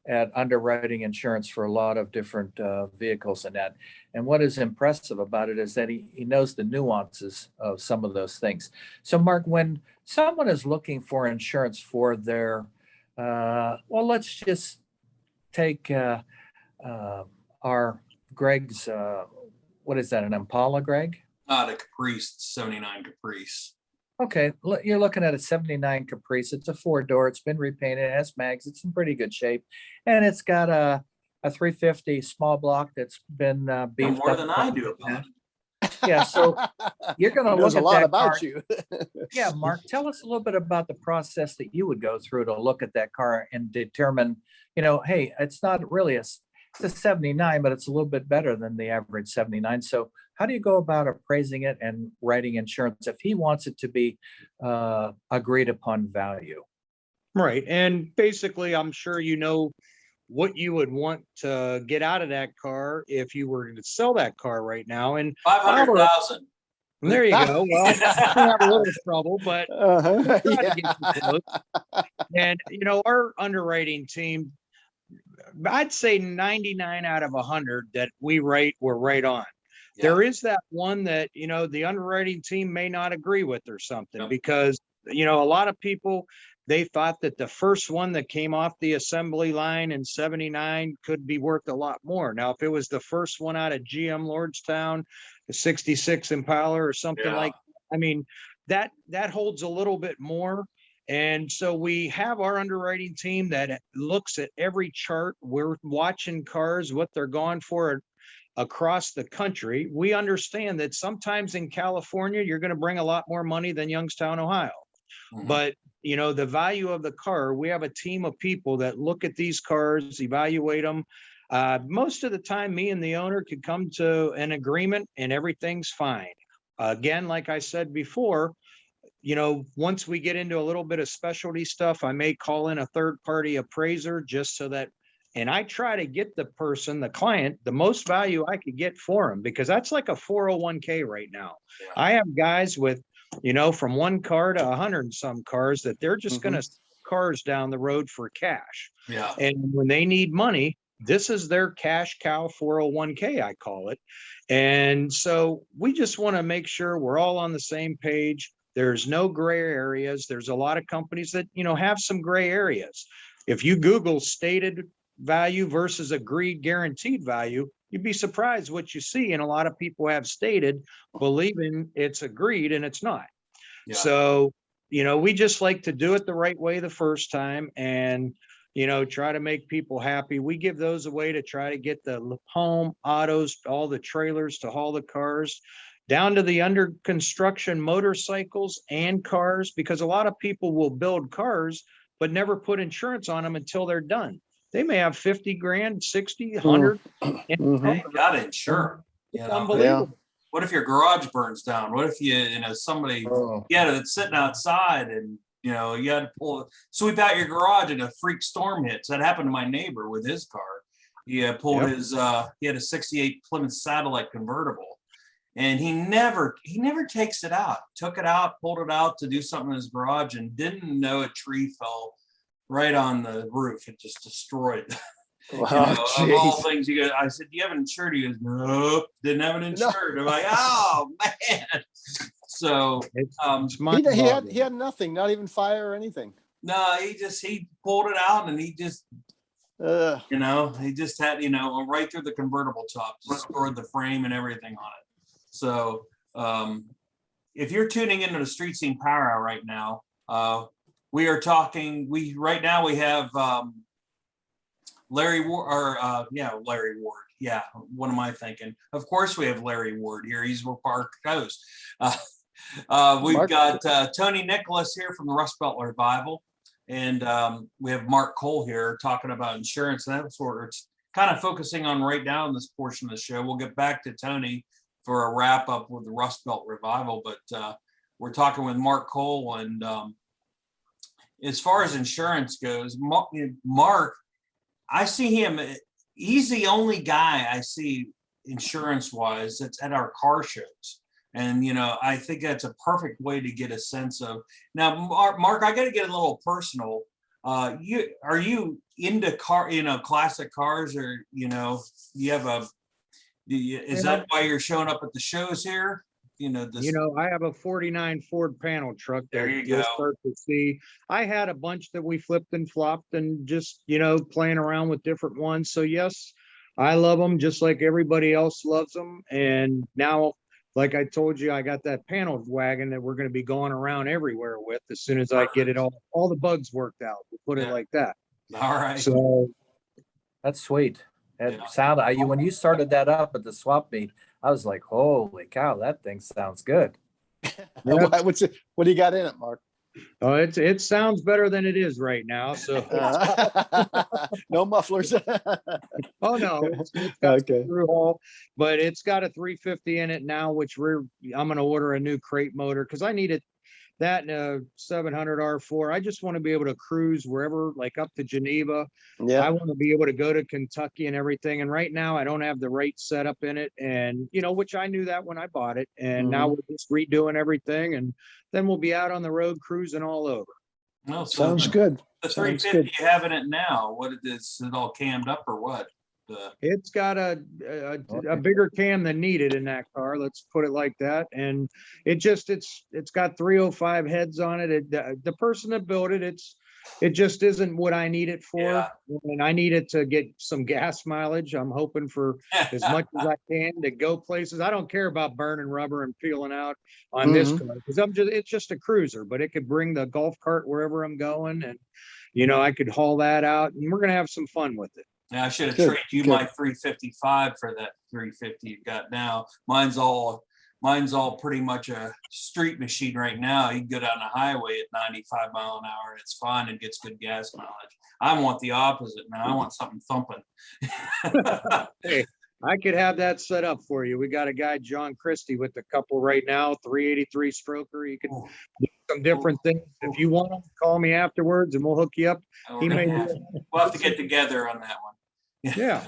at underwriting insurance for a lot of different vehicles and that. And what is impressive about it is that he knows the nuances of some of those things. So Mark, when someone is looking for insurance for their, let's just take our Greg's, what is that, an Impala, Greg? The Caprice, 79 Caprice. Okay, you're looking at a 79 Caprice. It's a 4-door. It's been repainted. It has mags. It's in pretty good shape, and it's got a 350 small block that's been beefed more up. Than I do about it. Yeah, so you're going to look at a lot that about car. you. Yeah, Mark, tell us a little bit about the process that you would go through to look at that car and determine, hey, it's not really it's a 79, but it's a little bit better than the average 79. So how do you go about appraising it and writing insurance if he wants it to be agreed upon value? Right. And basically, I'm sure you know what you would want to get out of that car if you were to sell that car right now. And 500,000. There you go. Well, I have a little trouble, but and our underwriting team, I'd say 99 out of 100 that we write, we're right on. Yeah. There is that one that, the underwriting team may not agree with or something because, a lot of people, they thought that the first one that came off the assembly line in 79 could be worth a lot more. Now, if it was the first one out of GM Lordstown, the 66 Impala or something like, that holds a little bit more. And so we have our underwriting team that looks at every chart. We're watching cars, what they're going for across the country. We understand that sometimes in California, you're going to bring a lot more money than Youngstown, Ohio. But, the value of the car, we have a team of people that look at these cars, evaluate them. Most of the time, me and the owner could come to an agreement and everything's fine. Again, like I said before, once we get into a little bit of specialty stuff, I may call in a third-party appraiser just so that, and I try to get the person, the client, the most value I could get for them, because that's like a 401k right now. Yeah. I have guys with, from one car to 100 and some cars that they're just going to cars down the road for cash. Yeah. And when they need money, this is their cash cow 401k, I call it. And so we just want to make sure we're all on the same page. There's no gray areas. There's a lot of companies that, have some gray areas. If you Google stated value versus agreed guaranteed value, you'd be surprised what you see. And a lot of people have stated believing it's agreed and it's not. Yeah. So, we just like to do it the right way the first time and, try to make people happy. We give those away to try to get the home, autos, all the trailers to haul the cars. down to the under construction motorcycles and cars, because a lot of people will build cars, but never put insurance on them until they're done. They may have 50 grand, 60, 100. Mhm. Got to insure. It's You know? unbelievable. What if your garage burns down? What if you know, somebody, that's sitting outside and, you know, you had to sweep out your garage and a freak storm hits. That happened to my neighbor with his car. He pulled his, he had a 68 Plymouth Satellite convertible, and he never takes it out. Took it out, pulled it out to do something in his garage, and didn't know a tree fell right on the roof. It just destroyed. Of all things, I said, "Do you have it insured?" He goes, "Nope, didn't have it insured." I'm like, "Oh man!" So he had nothing, not even fire or anything. No, he pulled it out, and he just he just had right through the convertible top, destroyed the frame and everything on it. So if you're tuning into the Street Scene Power Hour right now, we are talking. We have Larry Ward, Larry Ward. Yeah, what am I thinking? Of course, we have Larry Ward here. He's with our host. We've got Tony Nicholas here from the Rust Belt Revival, and we have Mark Cole here talking about insurance. And that's what it's kind of focusing on right now in this portion of the show. We'll get back to Tony for a wrap up with the Rust Belt Revival, but we're talking with Mark Cole. And as far as insurance goes, Mark, I see him. He's the only guy I see insurance-wise that's at our car shows, and I think that's a perfect way to get a sense of. Now, Mark, I got to get a little personal. Are you into classic cars, or you have is that why you're showing up at the shows here? I have a 49 Ford panel truck. There you you'll go. Start to see. I had a bunch that we flipped and flopped and just, playing around with different ones. So yes, I love them just like everybody else loves them. And now, like I told you, I got that panel wagon that we're going to be going around everywhere with as soon as I get it all the bugs worked out. We'll put it like that. All right. So that's sweet. When you started that up at the swap meet, I was like, holy cow, that thing sounds good. What do you got in it, Mark? Oh, it sounds better than it is right now. So no mufflers. Oh no, it's got through hole, but it's got a 350 in it now, which I'm going to order a new crate motor because I needed that and a 700 R4. I just want to be able to cruise wherever, like up to Geneva. Yeah, I want to be able to go to Kentucky and everything. And right now I don't have the right setup in it, and which I knew that when I bought it. And now we're just redoing everything, and then we'll be out on the road cruising all over. Well, sounds good. The 350 you have in it now, what is it all cammed up or what? It's got a bigger cam than needed in that car. Let's put it like that. And it's got 305 heads on it. The person that built it, it just isn't what I need it for. Yeah. And I need it to get some gas mileage. I'm hoping for as much as I can to go places. I don't care about burning rubber and peeling out on this car because it's just a cruiser, but it could bring the golf cart wherever I'm going. And, I could haul that out and we're going to have some fun with it. Yeah, I should have traded you my 355 for that 350 you've got now. Mine's all pretty much a street machine right now. You can go down the highway at 95 mile an hour and it's fine and gets good gas mileage. I want the opposite, man. I want something thumping. Hey, I could have that set up for you. We got a guy, John Christie, with a couple right now, 383 stroker. You can do some different things. If you want to, call me afterwards and we'll hook you up. We'll have to get together on that one. Yeah.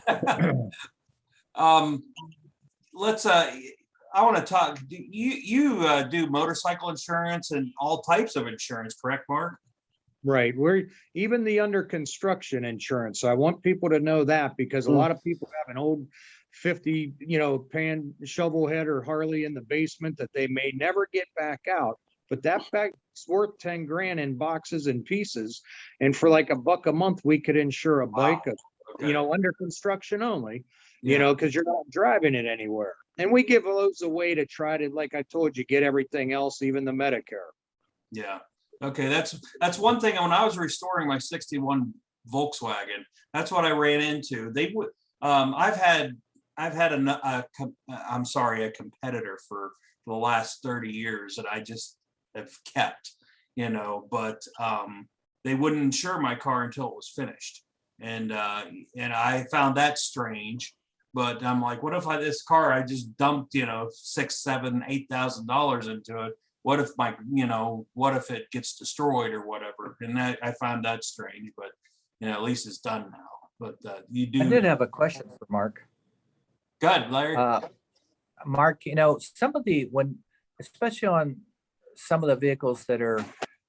I want to talk. You do motorcycle insurance and all types of insurance, correct, Mark? Right. We're even the under construction insurance. So I want people to know that because a lot of people have an old 50, pan shovel head or Harley in the basement that they may never get back out. But that bag's worth 10 grand in boxes and pieces. And for like $1 a month, we could insure a bike, under construction only, because you're not driving it anywhere. And we give those away to try to, like I told you, get everything else, even the Medicare. Yeah. Okay. That's one thing. When I was restoring my 61 Volkswagen, that's what I ran into. They would, I've had a competitor for for the last 30 years that I just have kept, but they wouldn't insure my car until it was finished. And I found that strange, but I'm like, what if this car, I just dumped, $6,000, $7,000, $8,000 into it. What if what if it gets destroyed or whatever? And I found that strange, but at least it's done now. But you do. I did have a question for Mark. Good, Larry. Mark, some of especially on some of the vehicles that are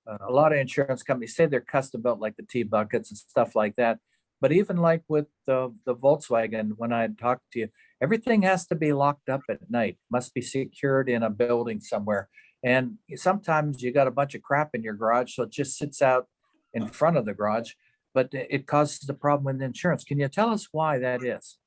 a lot of insurance companies say they're custom built, like the T-buckets and stuff like that. But even like with the Volkswagen, when I talked to you, everything has to be locked up at night, must be secured in a building somewhere. And sometimes you got a bunch of crap in your garage, so it just sits out in front of the garage, but it causes a problem with insurance. Can you tell us why that is?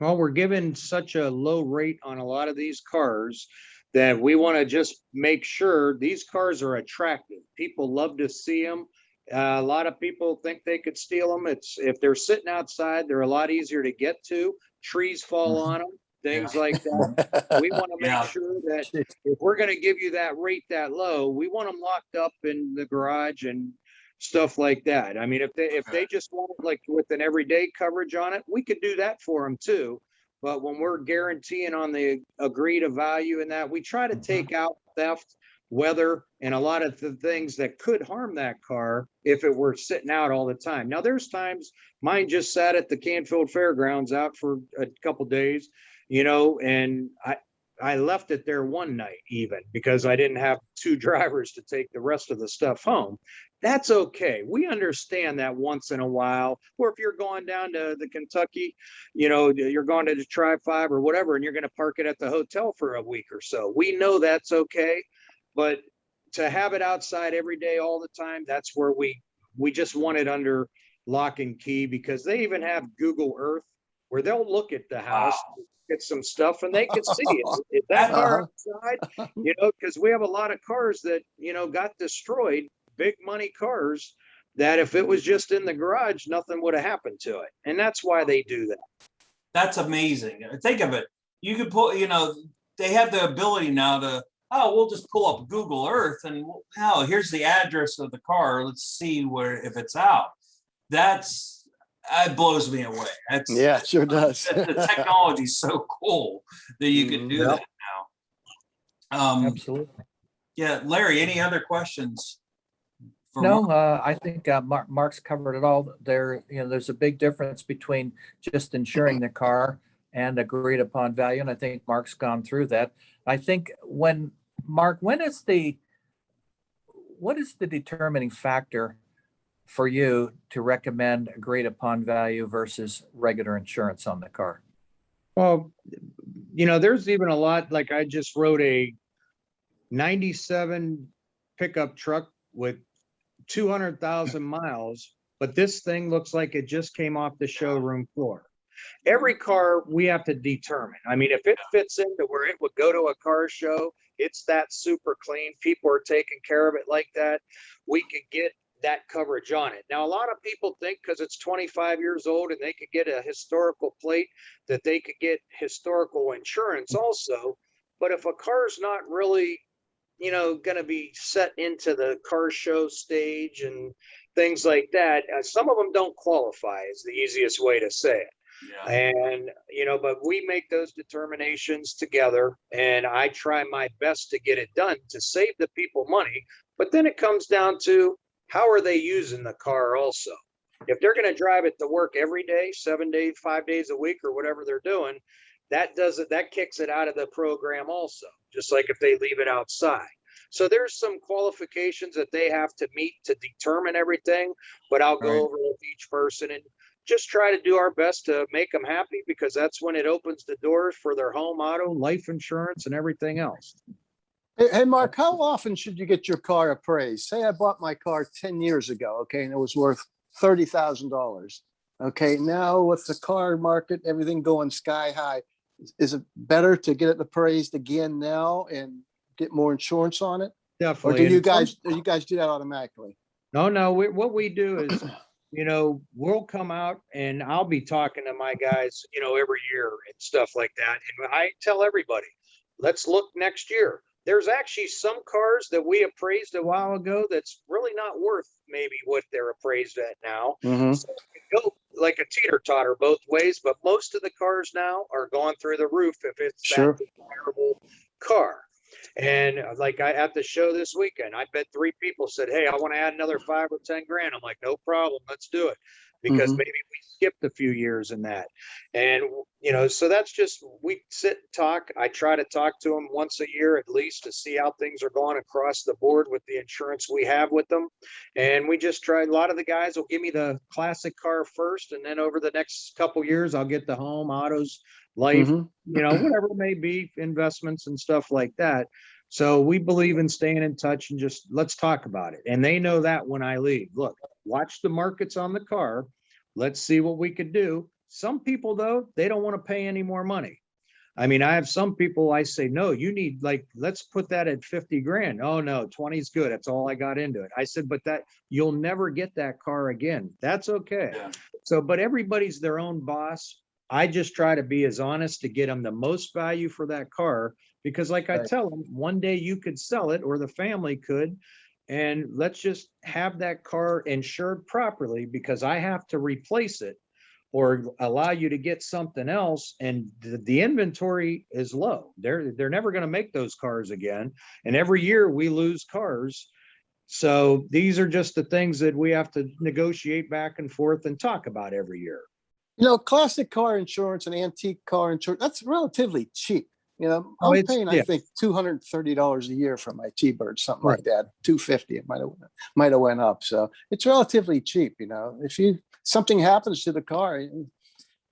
Well, we're given such a low rate on a lot of these cars that we want to just make sure these cars are attractive. People love to see them. A lot of people think they could steal them. If they're sitting outside, they're a lot easier to get to. Trees fall on them, things like that. We want to make sure that if we're going to give you that rate that low, we want them locked up in the garage and stuff like that. I mean, if they just want it like with an everyday coverage on it, we could do that for them too. But when we're guaranteeing on the agreed value in that, we try to take out theft, weather, and a lot of the things that could harm that car if it were sitting out all the time. Now, there's times mine just sat at the Canfield Fairgrounds out for a couple days, and I left it there one night even because I didn't have two drivers to take the rest of the stuff home. That's okay. We understand that once in a while, or if you're going down to the Kentucky, you're going to the Tri-5 or whatever, and you're going to park it at the hotel for a week or so. We know that's okay, but to have it outside every day, all the time, that's where we just want it under lock and key, because they even have Google Earth where they'll look at the house, get some stuff, and they can see it. Is that car outside? Because we have a lot of cars that, got destroyed, big money cars, that if it was just in the garage, nothing would have happened to it. And that's why they do that. That's amazing. Think of it. You could pull, they have the ability now to, we'll just pull up Google Earth and here's the address of the car. Let's see if it's out. That blows me away. Yeah, it sure does. The technology is so cool that you can do that now. Absolutely. Yeah, Larry, any other questions? No, I think Mark's covered it all. There's a big difference between just insuring the car and agreed upon value, and I think Mark's gone through that. I think Mark, what is the determining factor for you to recommend agreed upon value versus regular insurance on the car? Well, there's even a lot, like I just wrote a 97 pickup truck with 200,000 miles, but this thing looks like it just came off the showroom floor. Every car we have to determine. I mean, if it fits into where it would go to a car show, it's that super clean, people are taking care of it like that, we could get that coverage on it. Now, a lot of people think because it's 25 years old and they could get a historical plate that they could get historical insurance also. But if a car's not really going to be set into the car show stage and things like that, some of them don't qualify, is the easiest way to say it. Yeah. And, but we make those determinations together, and I try my best to get it done to save the people money. But then it comes down to, how are they using the car also? If they're going to drive it to work every day, 7 days, 5 days a week, or whatever they're doing, that kicks it out of the program also, just like if they leave it outside. So there's some qualifications that they have to meet to determine everything, but I'll go over with each person and just try to do our best to make them happy, because that's when it opens the doors for their home, auto, life insurance, and everything else. Hey, Mark, how often should you get your car appraised? Say I bought my car 10 years ago, okay, and it was worth $30,000. Okay, now with the car market, everything going sky high, is it better to get it appraised again now and get more insurance on it? Definitely. Or do you guys do that automatically? No. What we do is, we'll come out and I'll be talking to my guys, every year and stuff like that. And I tell everybody, let's look next year. there's actually some cars that we appraised a while ago that's really not worth maybe what they're appraised at now. Mhm. So it can go like a teeter-totter both ways, but most of the cars now are going through the roof if it's Sure. that desirable car. And like at the show this weekend, I bet 3 people said, "Hey, I want to add another 5 or 10 grand." I'm like, "No problem, let's do it," because Mhm. maybe we skipped a few years in that. And so that's just, we sit and talk. I try to talk to them once a year at least to see how things are going across the board with the insurance we have with them. And we just try. A lot of the guys will give me the classic car first, and then over the next couple years, I'll get the home, autos, life, Mhm. whatever it may be, investments and stuff like that. So we believe in staying in touch and just let's talk about it. And they know that when I leave, look, watch the markets on the car. Let's see what we could do. Some people, though, they don't want to pay any more money. I mean, I have some people I say, no, you need, like, let's put that at 50 grand. Oh, no, 20 is good. That's all I got into it. I said, but that you'll never get that car again. That's okay. Yeah. So, but everybody's their own boss. I just try to be as honest to get them the most value for that car, because like I Right. tell them, one day you could sell it or the family could, and let's just have that car insured properly, because I have to replace it or allow you to get something else. And the inventory is low. They're never going to make those cars again. And every year we lose cars. So these are just the things that we have to negotiate back and forth and talk about every year. Classic car insurance and antique car insurance, that's relatively cheap. I Oh, was it's- paying, I yeah. think, $230 a year for my T-Bird, something like that. $250, it might have went up. So it's relatively cheap. If something happens to the car,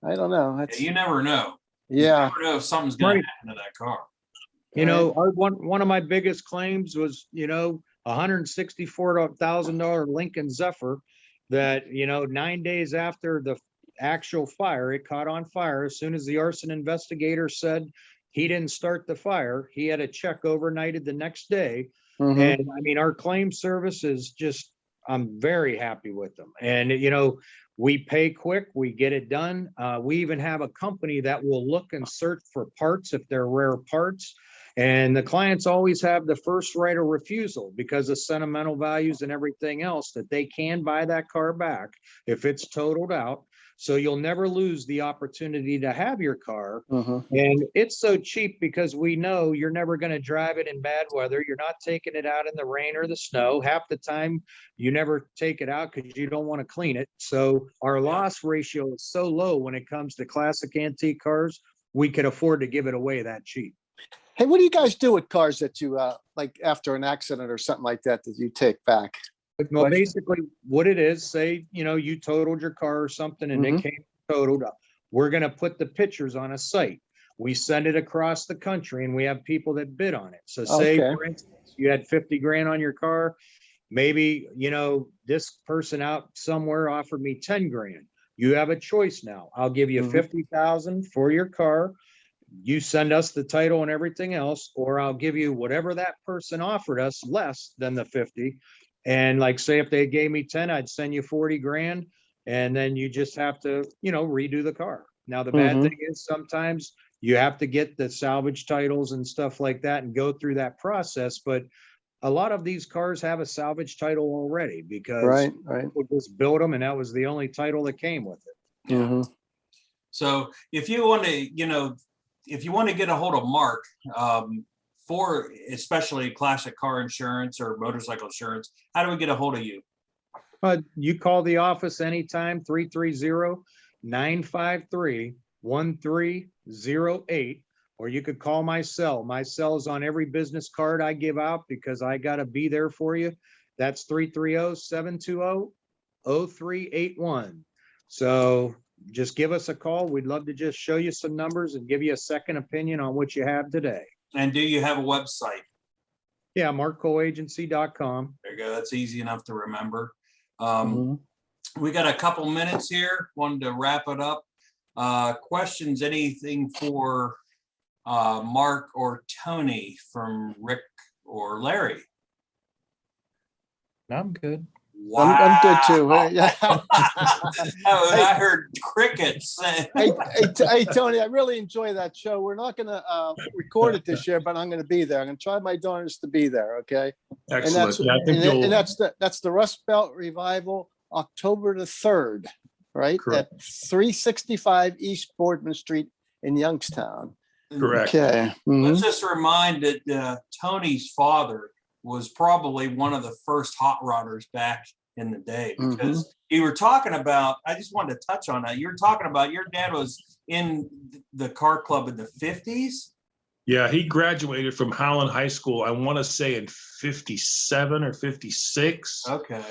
I don't know. Yeah, you never know. Yeah. You never know if something's going Right. to happen to that car. One of my biggest claims was, $164,000 Lincoln Zephyr that, 9 days after the actual fire, it caught on fire. As soon as the arson investigator said he didn't start the fire, he had a check overnighted the next day. Mhm. And I mean, our claim service is just, I'm very happy with them. And, we pay quick, we get it done. We even have a company that will look and search for parts if they're rare parts. And the clients always have the first right of refusal because of sentimental values and everything else, that they can buy that car back if it's totaled out. So you'll never lose the opportunity to have your car. Mhm. And it's so cheap because we know you're never going to drive it in bad weather. You're not taking it out in the rain or the snow. Half the time you never take it out because you don't want to clean it. So our loss ratio is so low when it comes to classic antique cars, we could afford to give it away that cheap. Hey, what do you guys do with cars that you like after an accident or something like that you take back? Well, basically what it is, say, you totaled your car or something and Mhm. it came totaled up. We're going to put the pictures on a site. We send it across the country and we have people that bid on it. So say, Okay. for instance, you had 50 grand on your car. Maybe, this person out somewhere offered me 10 grand. You have a choice now. I'll give you Mhm. 50,000 for your car. You send us the title and everything else, or I'll give you whatever that person offered us less than the 50. And like, say if they gave me 10, I'd send you 40 grand. And then you just have to, redo the car. Now, the bad Mhm. thing is sometimes you have to get the salvage titles and stuff like that and go through that process. But a lot of these cars have a salvage title already because Right. people just built them and that was the only title that came with it. Yeah. Mhm. So if you want to, get a hold of Mark for especially classic car insurance or motorcycle insurance, how do we get a hold of you? You call the office anytime, 330-953-1308, or you could call my cell. My cell is on every business card I give out because I got to be there for you. That's 330-720-0381. So just give us a call. We'd love to just show you some numbers and give you a second opinion on what you have today. And do you have a website? Yeah, markcoagency.com. There you go. That's easy enough to remember. Mhm. We got a couple minutes here. Wanted to wrap it up. Questions, anything for Mark or Tony from Rick or Larry? I'm good. Wow. I'm good too. Yeah. I heard crickets. Hey, Tony, I really enjoy that show. We're not going to record it this year, but I'm going to be there. I'm going to try my darndest to be there. Okay. Excellent. And that's the Rust Belt Revival, October the 3rd, right? Correct. At 365 East Boardman Street in Youngstown. Correct. Okay. Let's just remind that Tony's father was probably one of the first hot rodders back in the day, because you were talking about, I just wanted to touch on that. You were talking about your dad was in the car club in the 50s. Yeah, he graduated from Howland High School, I want to say in 57 or 56. Okay.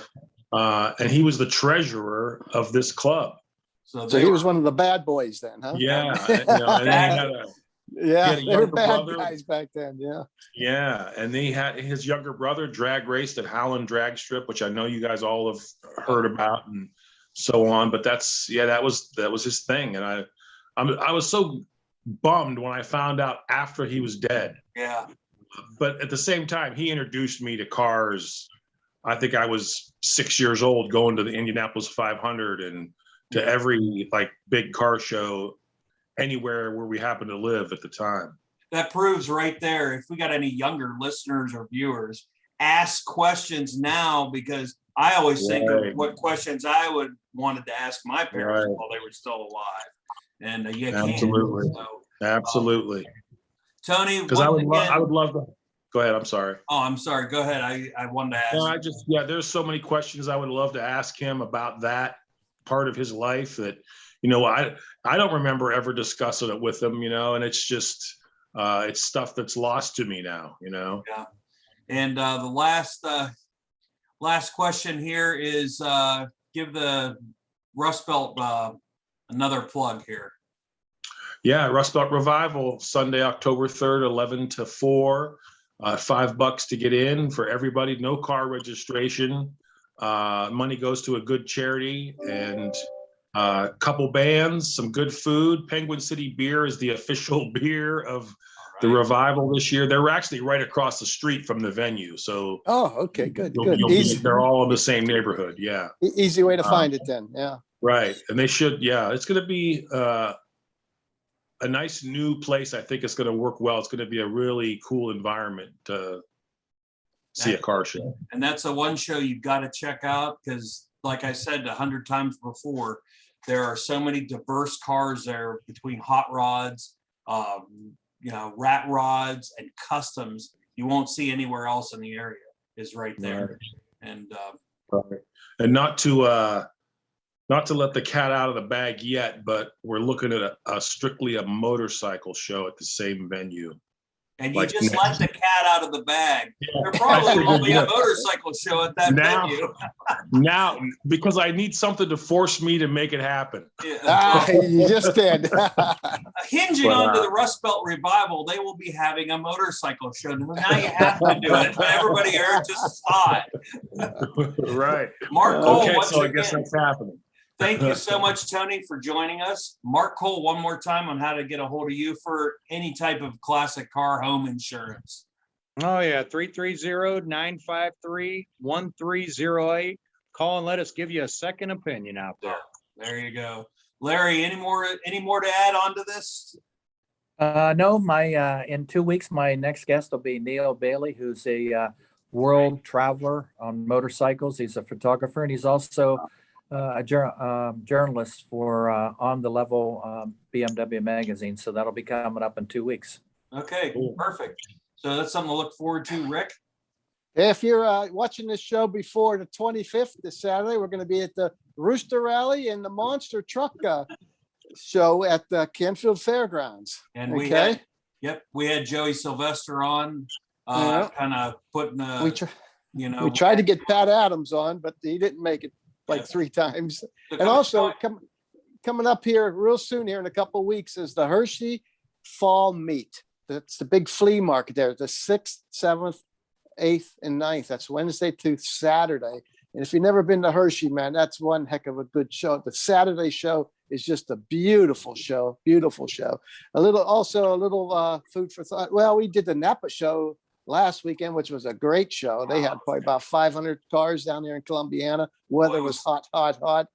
And he was the treasurer of this club. So he was one of the bad boys then, huh? Yeah. And he had they were bad guys back then. Yeah. Yeah. And he had his younger brother drag raced at Howland Drag Strip, which I know you guys all have heard about and so on. But that was his thing. And I was so bummed when I found out after he was dead. Yeah. But at the same time, he introduced me to cars. I think I was 6 years old, going to the Indianapolis 500 and to every big car show anywhere where we happen to live at the time. That proves right there. If we got any younger listeners or viewers, ask questions now, because I always think of what questions I would wanted to ask my parents while they were still alive. And Absolutely. Absolutely. Tony, because I would love to. Go ahead. I'm sorry. Oh, I'm sorry. Go ahead. I wanted to ask. No, there's so many questions I would love to ask him about that part of his life that, I don't remember ever discussing it with him, and it's just, it's stuff that's lost to me now, Yeah. And the last question here is give the Rust Belt another plug here. Yeah, Rust Belt Revival, Sunday, October 3rd, 11 to 4, $5 to get in for everybody, no car registration. Money goes to a good charity, and a couple bands, some good food. Penguin City Beer is the official beer of the Revival this year. They're actually right across the street from the venue. So okay, good. They're all in the same neighborhood. Yeah. Easy way to find it then. Yeah. Right. And they should, it's going to be a nice new place. I think it's going to work well. It's going to be a really cool environment to see a car show. And that's the one show you've got to check out, because like I said 100 times before, there are so many diverse cars there between hot rods, rat rods and customs. You won't see anywhere else in the area is right there. Right. And not to let the cat out of the bag yet, but we're looking at a strictly a motorcycle show at the same venue. And you just let the cat out of the bag. Yeah. There probably will be a motorcycle show at that venue. Now, because I need something to force me to make it happen. You just did. Hinging onto the Rust Belt Revival, they will be having a motorcycle show. Now you have to do it. Everybody here just saw it. Right. Mark Cole, I guess that's happening. Thank you so much, Tony, for joining us. Mark Cole, one more time on how to get a hold of you for any type of classic car home insurance. Oh, yeah. 330-953-1308. Call and let us give you a second opinion out there. There you go. Larry, any more to add on to this? No, in 2 weeks, my next guest will be Neil Bailey, who's a world traveler on motorcycles. He's a photographer, and he's also a journalist for On the Level BMW magazine. So that'll be coming up in 2 weeks. Okay, perfect. So that's something to look forward to, Rick. If you're watching this show before the 25th, this Saturday, we're going to be at the Rooster Rally and the Monster Truck show at the Canfield Fairgrounds. And we had Joey Sylvester on, kind of putting we tried to get Pat Adams on, but he didn't make it. 3 times. And also coming up here real soon here in a couple of weeks is the Hershey Fall Meet. That's the big flea market there, the 6th, 7th, 8th, and 9th. That's Wednesday to Saturday. And if you've never been to Hershey, man, that's one heck of a good show. The Saturday show is just a beautiful show. A little food for thought. Well, we did the Napa show last weekend, which was a great show. They had probably about 500 cars down there in Columbiana. Weather was hot.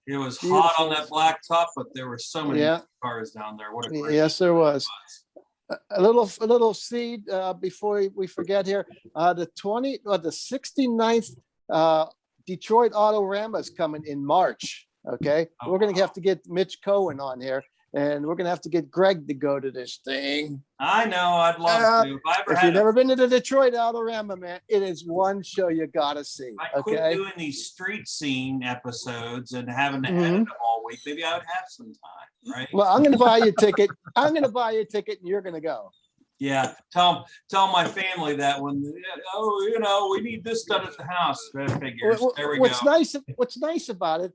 It was Beautiful. hot on that blacktop, but there were so many cars down there. What a great Yes, there was. A little seed before we forget here. The 69th Detroit Autorama is coming in March. Okay, we're gonna have to get Mitch Cohen on here, and we're gonna have to get Greg to go to this thing. I know, I'd love to. If you've never been to the Detroit Autorama, man, it is one show you gotta see. I quit doing these street scene episodes and having to edit them all week. Maybe I would have some time, right? Well, I'm gonna buy you a ticket. I'm gonna buy you a ticket, and you're gonna go. Yeah, tell my family that when we need this done at the house. Figures. There we go. What's nice about it?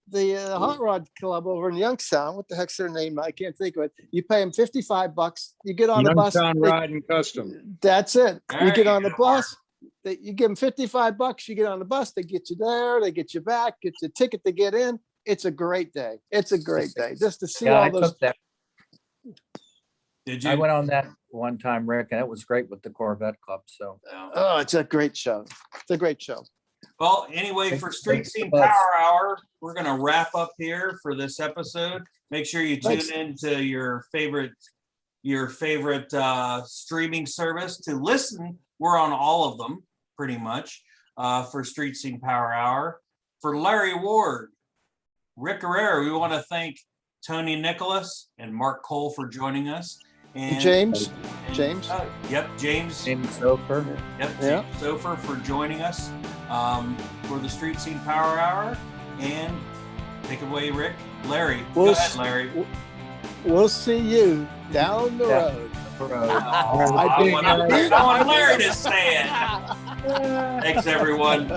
The Hot Rod Club over in Youngstown. What the heck's their name? I can't think of it. You pay them $55. You get on the bus. Youngstown Ride and Custom. That's it. You get on the bus. You give them $55. You get on the bus. They get you there. They get you back. Get your ticket to get in. It's a great day. It's a great day just to see all those. Did you? I went on that one time, Rick, and it was great with the Corvette Club. So, it's a great show. It's a great show. Well, anyway, for Street Scene Power Hour, we're going to wrap up here for this episode. Make sure you tune into your favorite streaming service to listen. We're on all of them, pretty much, for Street Scene Power Hour. For Larry Ward, Rick Herrera, we want to thank Tony Nicholas and Mark Cole for joining us. And James. James Sopher. James Sopher for joining us for the Street Scene Power Hour. And take it away, Rick. Larry. Go ahead, Larry. We'll see you down the road. I want Larry to say it. Thanks, everyone.